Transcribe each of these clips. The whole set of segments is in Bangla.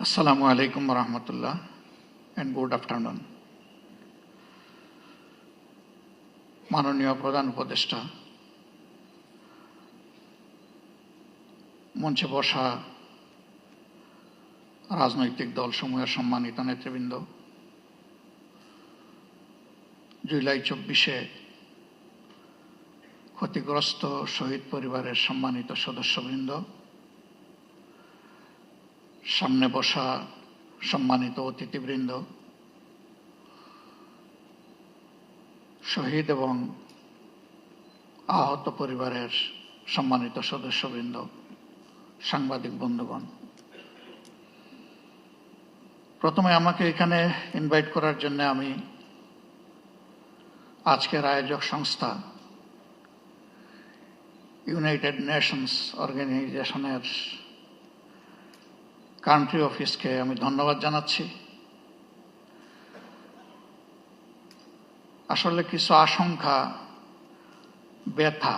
Assalamu alaikum warahmatullah and good afternoon. মাননীয় প্রধান উপদেষ্টা, মঞ্চে বসা রাজনৈতিক দলসমূহের সম্মানিত নেতৃবৃন্দ, জুলাই 24-এ ক্ষতিগ্রস্ত শহীদ পরিবারের সম্মানিত সদস্যবৃন্দ, সামনে বসা সম্মানিত অতিথিবৃন্দ, শহীদ এবং আহত পরিবারের সম্মানিত সদস্যবৃন্দ, সাংবাদিক বন্ধুগণ, প্রথমে আমাকে এখানে ইনভাইট করার জন্য আমি আজকের আয়োজক সংস্থা ইউনাইটেড নেশনস অর্গানাইজেশনের কান্ট্রি অফিসকে আমি ধন্যবাদ জানাচ্ছি। আসলে কিছু আশঙ্কা, ব্যথা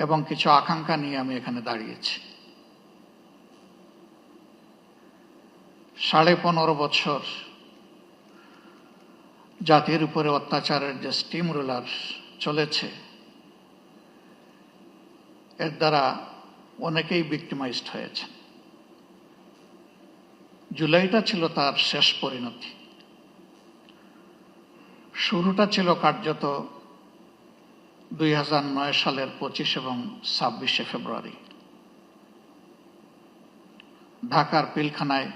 এবং কিছু আকাঙ্ক্ষা নিয়ে আমি এখানে দাঁড়িয়েছি। 15.5 বছর জাতির উপরে অত্যাচারের যে স্টিম রোলার চলেছে, এর দ্বারা অনেকেই ভিক্টিমাইজড হয়েছে। জুলাইটা ছিল তার শেষ পরিণতি। শুরুটা ছিল কার্যত 2009 সালের 25 এবং 26 ফেব্রুয়ারি ঢাকার পিলখানায়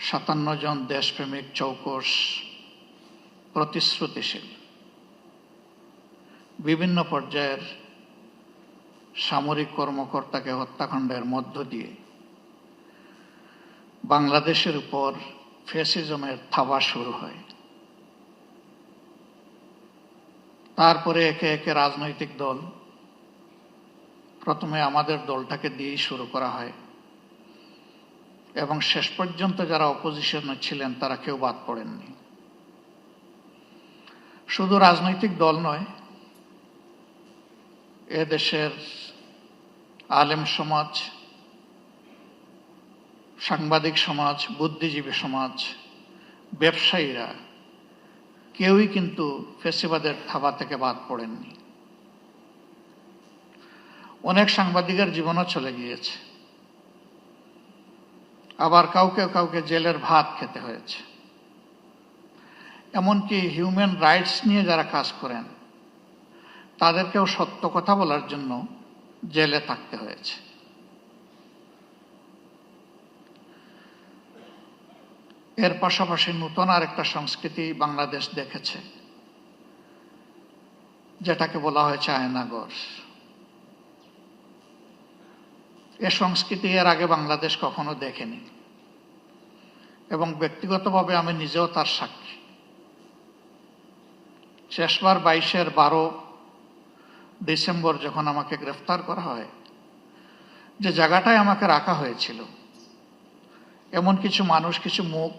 57 জন দেশপ্রেমিক চৌকস, প্রতিশ্রুতিশীল, বিভিন্ন পর্যায়ের সামরিক কর্মকর্তাকে হত্যাকাণ্ডের মধ্য দিয়ে বাংলাদেশের উপর ফ্যাসিজমের থাবা শুরু হয়। তারপরে একে একে রাজনৈতিক দল, প্রথমে আমাদের দলটাকে দিয়েই শুরু করা হয় এবং শেষ পর্যন্ত যারা অপোজিশনে ছিলেন তারা কেউ বাদ পড়েননি। শুধু রাজনৈতিক দল নয়, এদেশের আলেম সমাজ, সাংবাদিক সমাজ, বুদ্ধিজীবী সমাজ, ব্যবসায়ীরা কেউই কিন্তু ফ্যাসিবাদের থাবা থেকে বাদ পড়েননি। অনেক সাংবাদিকের জীবনও চলে গিয়েছে, আবার কাউকে কাউকে জেলের ভাত খেতে হয়েছে। এমনকি হিউম্যান রাইটস নিয়ে যারা কাজ করেন তাদেরকেও সত্য কথা বলার জন্য জেলে থাকতে হয়েছে। এর পাশাপাশি নতুন আরেকটা সংস্কৃতি বাংলাদেশ দেখেছে, যেটাকে বলা হয়েছে আয়নাঘর। এ সংস্কৃতি এর আগে বাংলাদেশ কখনো দেখেনি এবং ব্যক্তিগতভাবে আমি নিজেও তার সাক্ষী। শেষবার 22-12 ডিসেম্বর যখন আমাকে গ্রেফতার করা হয়, যে জায়গাটায় আমাকে রাখা হয়েছিল, এমন কিছু মানুষ, কিছু মুখ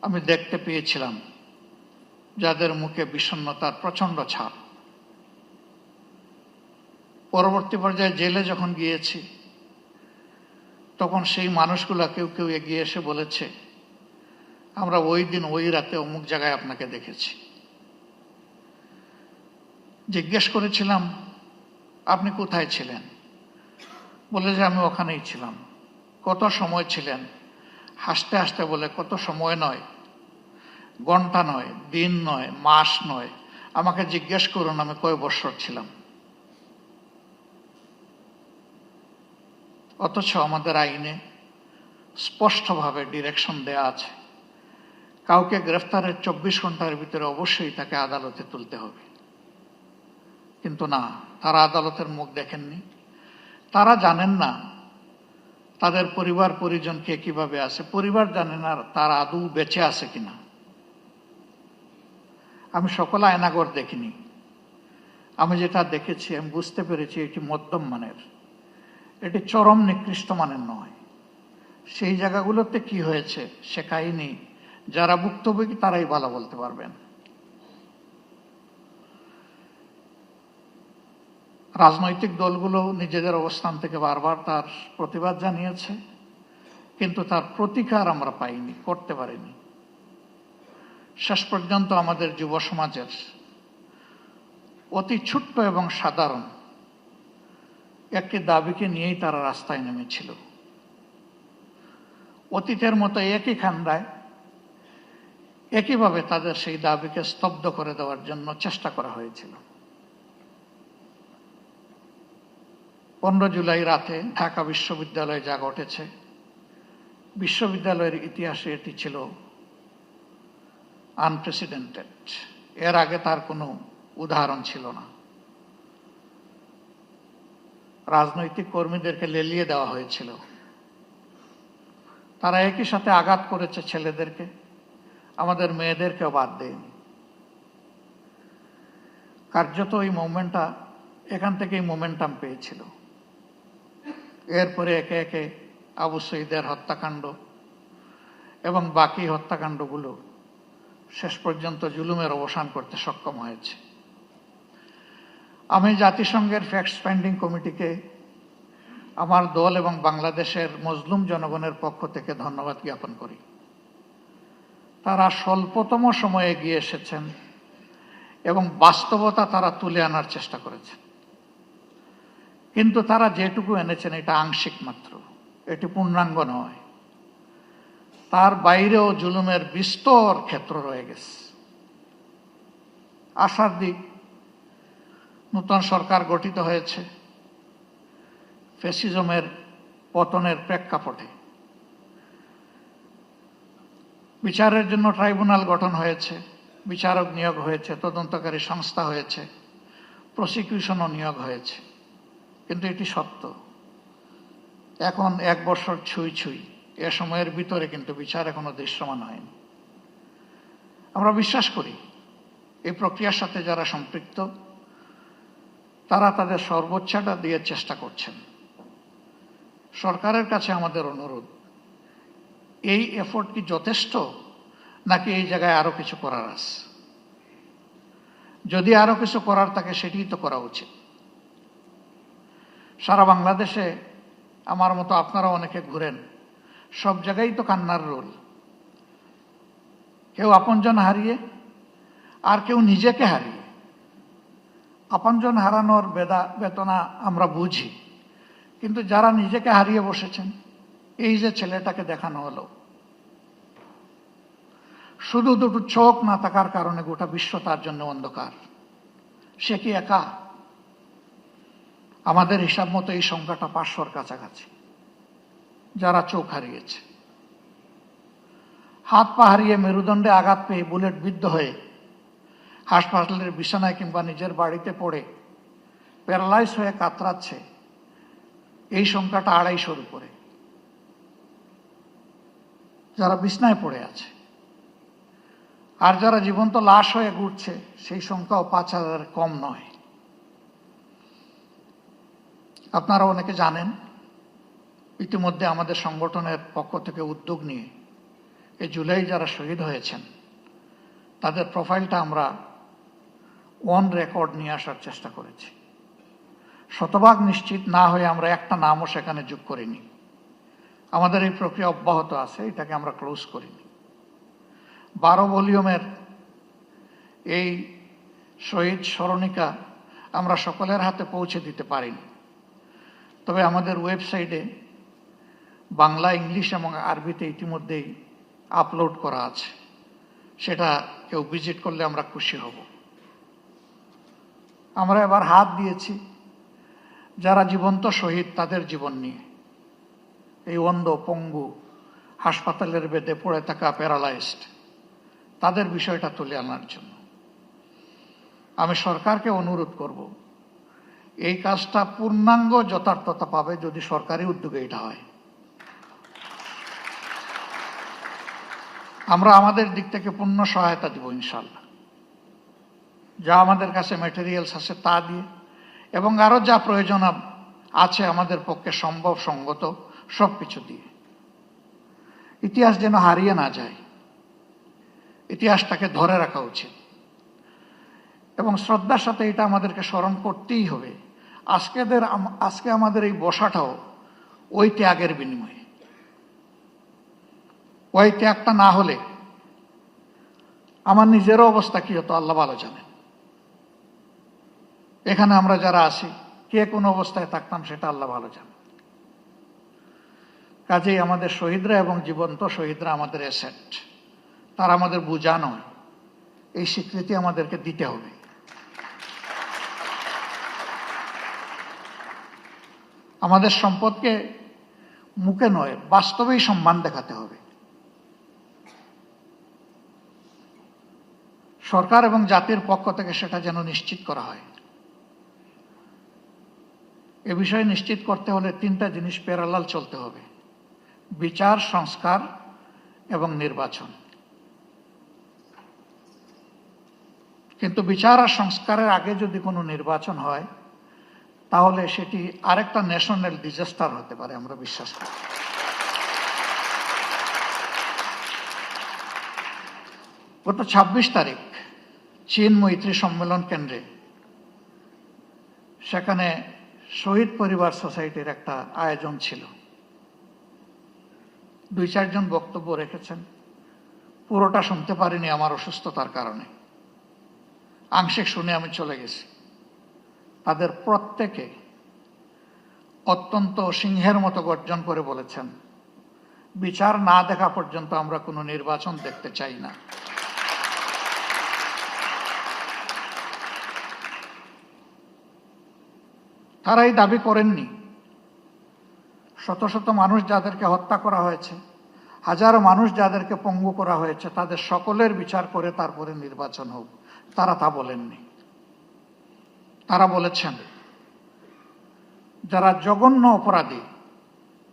আমি দেখতে পেয়েছিলাম যাদের মুখে বিষণ্ণতার প্রচন্ড ছাপ। পরবর্তী পর্যায়ে জেলে যখন গিয়েছি, তখন সেই মানুষগুলা কেউ কেউ এগিয়ে এসে বলেছে, আমরা ওই দিন ওই রাতে অমুক জায়গায় আপনাকে দেখেছি। জিজ্ঞেস করেছিলাম, আপনি কোথায় ছিলেন? বলে যে আমি ওখানেই ছিলাম। কত সময় ছিলেন? হাসতে হাসতে বলে, কত সময় নয়, ঘন্টা নয়, দিন নয়, মাস নয়, আমাকে জিজ্ঞেস করুন আমি কয় বছর ছিলাম। অথচ আমাদের আইনে স্পষ্টভাবে ডিরেকশন দেয়া আছে, কাউকে গ্রেফতারের 24 ঘন্টার ভিতরে অবশ্যই তাকে আদালতে তুলতে হবে। কিন্তু না, তারা আদালতের মুখ দেখেননি। তারা জানেন না তাদের পরিবার পরিজন কে কিভাবে আছে, পরিবার জানে না তারা আদৌ বেঁচে আছে কিনা। আমি সকল আয়নাঘর দেখিনি। আমি যেটা দেখেছি, আমি বুঝতে পেরেছি এটি মধ্যম মানের, এটি চরম নিকৃষ্ট মানের নয়। সেই জায়গাগুলোতে কি হয়েছে সে কাহিনী যারা ভুক্তভোগী তারাই ভালো বলতে পারবেন। রাজনৈতিক দলগুলো নিজেদের অবস্থান থেকে বারবার তার প্রতিবাদ জানিয়েছে। কিন্তু তার প্রতিকার আমরা পাইনি, করতে পারিনি। শেষ পর্যন্ত আমাদের যুব সমাজের অতি ছোট্ট এবং সাধারণ একটি দাবিকে নিয়েই তারা রাস্তায় নেমেছিল। অতীতের মতো একই খান্দায় একইভাবে তাদের সেই দাবিকে স্তব্ধ করে দেওয়ার জন্য চেষ্টা করা হয়েছিল। 15 জুলাই রাতে ঢাকা বিশ্ববিদ্যালয়ে যা ঘটেছে, বিশ্ববিদ্যালয়ের ইতিহাসে এটি ছিল আনপ্রেসিডেন্টেড। এর আগে তার কোনো উদাহরণ ছিল না। রাজনৈতিক কর্মীদেরকে লেলিয়ে দেওয়া হয়েছিল। তারা একই সাথে আঘাত করেছে ছেলেদেরকে, আমাদের মেয়েদেরকেও বাদ দেয়নি। কার্যত এই মুভমেন্টটা এখান থেকেই মোমেন্টাম পেয়েছিল। এরপরে একে একে আবু সঈদের হত্যাকাণ্ড এবং বাকি হত্যাকাণ্ডগুলো শেষ পর্যন্ত জুলুমের অবসান করতে সক্ষম হয়েছে। আমি জাতিসংঘের ফ্যাক্ট ফাইন্ডিং কমিটিকে আমার দল এবং বাংলাদেশের মজলুম জনগণের পক্ষ থেকে ধন্যবাদ জ্ঞাপন করি। তারা স্বল্পতম সময়ে এগিয়ে এসেছেন এবং বাস্তবতা তারা তুলে আনার চেষ্টা করেছেন। কিন্তু তারা যেটুকু এনেছেন এটা আংশিক মাত্র, এটি পূর্ণাঙ্গ নয়। তার বাইরেও জুলুমের বিস্তর ক্ষেত্র রয়ে গেছে। আশার দিক, নতুন সরকার গঠিত হয়েছে ফ্যাসিজমের পতনের প্রেক্ষাপটে। বিচারের জন্য ট্রাইব্যুনাল গঠন হয়েছে, বিচারক নিয়োগ হয়েছে, তদন্তকারী সংস্থা হয়েছে, প্রসিকিউশনও নিয়োগ হয়েছে। কিন্তু এটি সত্য, এখন 1 বছর ছুঁই ছুঁই, এ সময়ের ভিতরে কিন্তু বিচার এখনো দৃশ্যমান হয়নি। আমরা বিশ্বাস করি এই প্রক্রিয়ার সাথে যারা সম্পৃক্ত তারা তাদের সর্বোচ্চটা দিয়ে চেষ্টা করছেন। সরকারের কাছে আমাদের অনুরোধ, এই এফোর্ট কি যথেষ্ট, নাকি এই জায়গায় আরো কিছু করার আছে? যদি আরো কিছু করার থাকে সেটিই তো করা উচিত। সারা বাংলাদেশে আমার মতো আপনারা অনেকে ঘুরেন, সব জায়গায় তো কান্নার রোল। কেউ আপনজন হারিয়ে, আর কেউ নিজেকে হারিয়ে। আপনজন হারানোর বেদনা আমরা বুঝি, কিন্তু যারা নিজেকে হারিয়ে বসেছেন, এই যে ছেলেটাকে দেখানো হলো, শুধু দুটো চোখ না থাকার কারণে গোটা বিশ্ব তার জন্য অন্ধকার। সে কি একা? আমাদের হিসাব মতো এই সংখ্যাটা 500-র কাছাকাছি যারা চোখ হারিয়েছে। হাত পা হারিয়ে, মেরুদণ্ডে আঘাত পেয়ে, বুলেট বিদ্ধ হয়ে হাসপাতালের বিছানায় কিংবা নিজের বাড়িতে পড়ে প্যারালাইজ হয়ে কাতরাচ্ছে, এই সংখ্যাটা 250-র উপরে। যারা বিছানায় পড়ে আছে, আর যারা জীবন্ত লাশ হয়ে ঘুরছে, সেই সংখ্যাও 5000 কম নয়। আপনারা অনেকে জানেন, ইতিমধ্যে আমাদের সংগঠনের পক্ষ থেকে উদ্যোগ নিয়ে এই জুলাই যারা শহীদ হয়েছেন তাদের প্রোফাইলটা আমরা অন রেকর্ড নিয়ে আসার চেষ্টা করেছি। শতভাগ নিশ্চিত না হয়ে আমরা একটা নামও সেখানে যোগ করিনি। আমাদের এই প্রক্রিয়া অব্যাহত আছে, এটাকে আমরা ক্লোজ করিনি। 12 ভলিউমের এই শহীদ স্মরণিকা আমরা সকলের হাতে পৌঁছে দিতে পারিনি, তবে আমাদের ওয়েবসাইটে বাংলা, ইংলিশ এবং আরবিতে ইতিমধ্যেই আপলোড করা আছে। সেটা কেউ ভিজিট করলে আমরা খুশি হব। আমরা এবার হাত দিয়েছি যারা জীবন্ত শহীদ তাদের জীবন নিয়ে, এই অন্ধ, পঙ্গু, হাসপাতালের বেডে পড়ে থাকা প্যারালাইজড, তাদের বিষয়টা তুলে আনার জন্য। আমি সরকারকে অনুরোধ করব, এই কাজটা পূর্ণাঙ্গ যথার্থতা পাবে যদি সরকারি উদ্যোগে এটা হয়। আমরা আমাদের দিক থেকে পূর্ণ সহায়তা দিব ইনশাল্লাহ, যা আমাদের কাছে ম্যাটেরিয়ালস আছে তা দিয়ে, এবং আরো যা প্রয়োজন আছে আমাদের পক্ষে সম্ভব সঙ্গত সবকিছু দিয়ে। ইতিহাস যেন হারিয়ে না যায়, ইতিহাসটাকে ধরে রাখা উচিত এবং শ্রদ্ধার সাথে এটা আমাদেরকে স্মরণ করতেই হবে। আজকে আমাদের এই বসাটাও ওই ত্যাগের বিনিময়ে। ওই ত্যাগটা না হলে আমার নিজেরও অবস্থা কি হতো আল্লাহ ভালো জানেন। এখানে আমরা যারা আছি কে কোন অবস্থায় থাকতাম সেটা আল্লাহ ভালো জানেন। কাজেই আমাদের শহীদরা এবং জীবন্ত শহীদরা আমাদের অ্যাসেট, তারা আমাদের বোঝা নয়, এই স্বীকৃতি আমাদেরকে দিতে হবে। আমাদের সম্পদকে মুখে নয় বাস্তবেই সম্মান দেখাতে হবে। সরকার এবং জাতির পক্ষ থেকে সেটা যেন নিশ্চিত করা হয়। এ বিষয়ে নিশ্চিত করতে হলে তিনটা জিনিস প্যারালাল চলতে হবে: বিচার, সংস্কার এবং নির্বাচন। কিন্তু বিচার আর সংস্কারের আগে যদি কোনো নির্বাচন হয় তাহলে সেটি আরেকটা ন্যাশনাল ডিজাস্টার হতে পারে, আমরা বিশ্বাস করি। গত ২৬ তারিখ চীন মৈত্রী সম্মেলন কেন্দ্রে, সেখানে শহীদ পরিবার সোসাইটির একটা আয়োজন ছিল। ২-৪ জন বক্তব্য রেখেছেন, পুরোটা শুনতে পারিনি আমার অসুস্থতার কারণে, আংশিক শুনে আমি চলে গেছি। তাদের প্রত্যেকে অত্যন্ত সিংহের মতো গর্জন করে বলেছেন, বিচার না দেখা পর্যন্ত আমরা কোনো নির্বাচন দেখতে চাই না। তারাই দাবি করেননি শত শত মানুষ যাদেরকে হত্যা করা হয়েছে, হাজারো মানুষ যাদেরকে পঙ্গু করা হয়েছে, তাদের সকলের বিচার করে তারপরে নির্বাচন হোক, তারা তা বলেননি। তারা বলেছেন যারা জঘন্য অপরাধী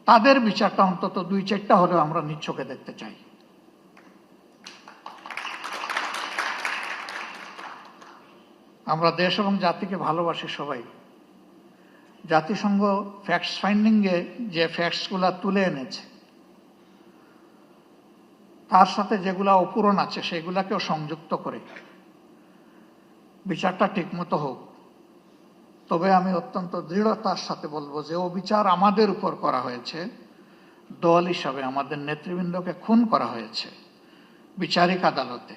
তাদের বিচারটা অন্তত ২-৪টা হলেও আমরা নিজ চোখে দেখতে চাই। আমরা দেশ এবং জাতিকে ভালোবাসি সবাই। জাতিসংঘ ফ্যাক্টস ফাইন্ডিংয়ে যে ফ্যাক্টসগুলা তুলে এনেছে তার সাথে যেগুলা অপূরণ আছে সেগুলাকেও সংযুক্ত করে বিচারটা ঠিকমতো হোক। তবে আমি অত্যন্ত দৃঢ়তার সাথে বলবো যে ও বিচার আমাদের উপর করা হয়েছে, দল হিসাবে আমাদের নেতৃবৃন্দকে খুন করা হয়েছে বিচারিক আদালতে,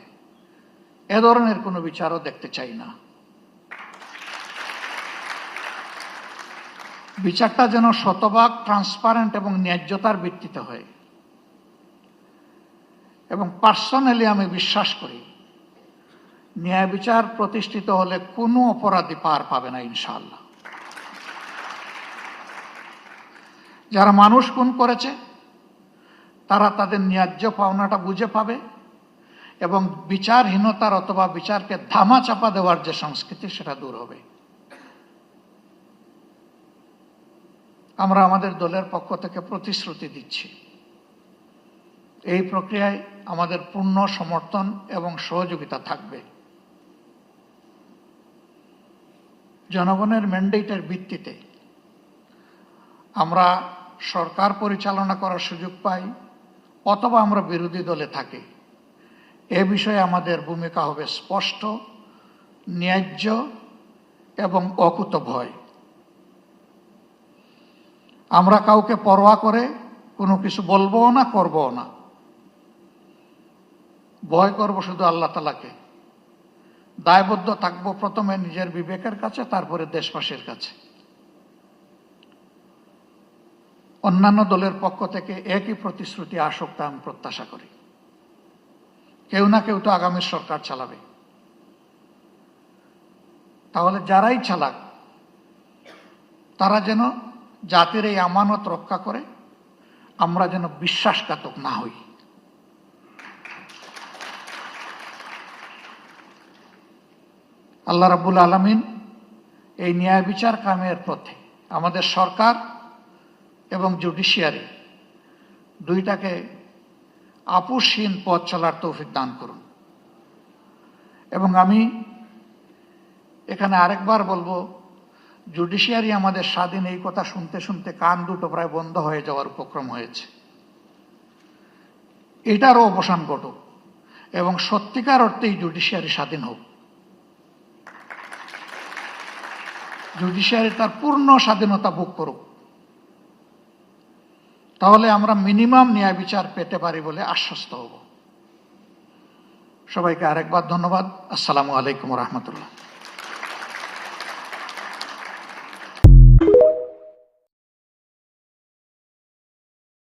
এ ধরনের কোনো বিচারও দেখতে চাই না। বিচারটা যেন শতভাগ ট্রান্সপারেন্ট এবং ন্যায্যতার ভিত্তিতে হয়। এবং পার্সোনালি আমি বিশ্বাস করি ন্যায় বিচার প্রতিষ্ঠিত হলে কোনো অপরাধী পার পাবে না ইনশাআল্লাহ। যারা মানুষ খুন করেছে তারা তাদের ন্যায্য পাওনাটা বুঝে পাবে এবং বিচারহীনতার অথবা বিচারকে ধামাচাপা দেওয়ার যে সংস্কৃতি সেটা দূর হবে। আমরা আমাদের দলের পক্ষ থেকে প্রতিশ্রুতি দিচ্ছি, এই প্রক্রিয়ায় আমাদের পূর্ণ সমর্থন এবং সহযোগিতা থাকবে। জনগণের ম্যান্ডেটের ভিত্তিতে আমরা সরকার পরিচালনা করার সুযোগ পাই অথবা আমরা বিরোধী দলে থাকি, এ বিষয়ে আমাদের ভূমিকা হবে স্পষ্ট, ন্যায্য এবং অকুতভয়। আমরা কাউকে পরোয়া করে কোনো কিছু বলবো না, করবো না। ভয় করব শুধু আল্লাহ তাআলাকে। দায়বদ্ধ থাকবো প্রথমে নিজের বিবেকের কাছে, তারপরে দেশবাসীর কাছে। অন্যান্য দলের পক্ষ থেকে একই প্রতিশ্রুতি আসুক তা আমি প্রত্যাশা করি। কেউ না কেউ তো আগামীর সরকার চালাবে, তাহলে যারাই চালাক তারা যেন জাতির এই আমানত রক্ষা করে, আমরা যেন বিশ্বাসঘাতক না হই। আল্লাহ রাব্বুল আলামিন এই ন্যায় বিচার কায়েমের পথে আমাদের সরকার এবং জুডিশিয়ারি দুইটাকে আপোষহীন পথ চলার তৌফিক দান করুন। এবং আমি এখানে আরেকবার বলবো, জুডিশিয়ারি আমাদের স্বাধীন, এই কথা শুনতে শুনতে কান দুটো প্রায় বন্ধ হয়ে যাওয়ার উপক্রম হয়েছে। এটারও অবসান ঘটুক এবং সত্যিকার অর্থেই জুডিশিয়ারি স্বাধীন হোক। জুডিশিয়ারি তার পূর্ণ স্বাধীনতা ভোগ করুক। তাহলে আমরা মিনিমাম ন্যায় বিচার পেতে পারি বলে আশ্বস্ত হব। সবাইকে আরেকবার ধন্যবাদ। আসসালামু আলাইকুম রহমতুল্লাহ।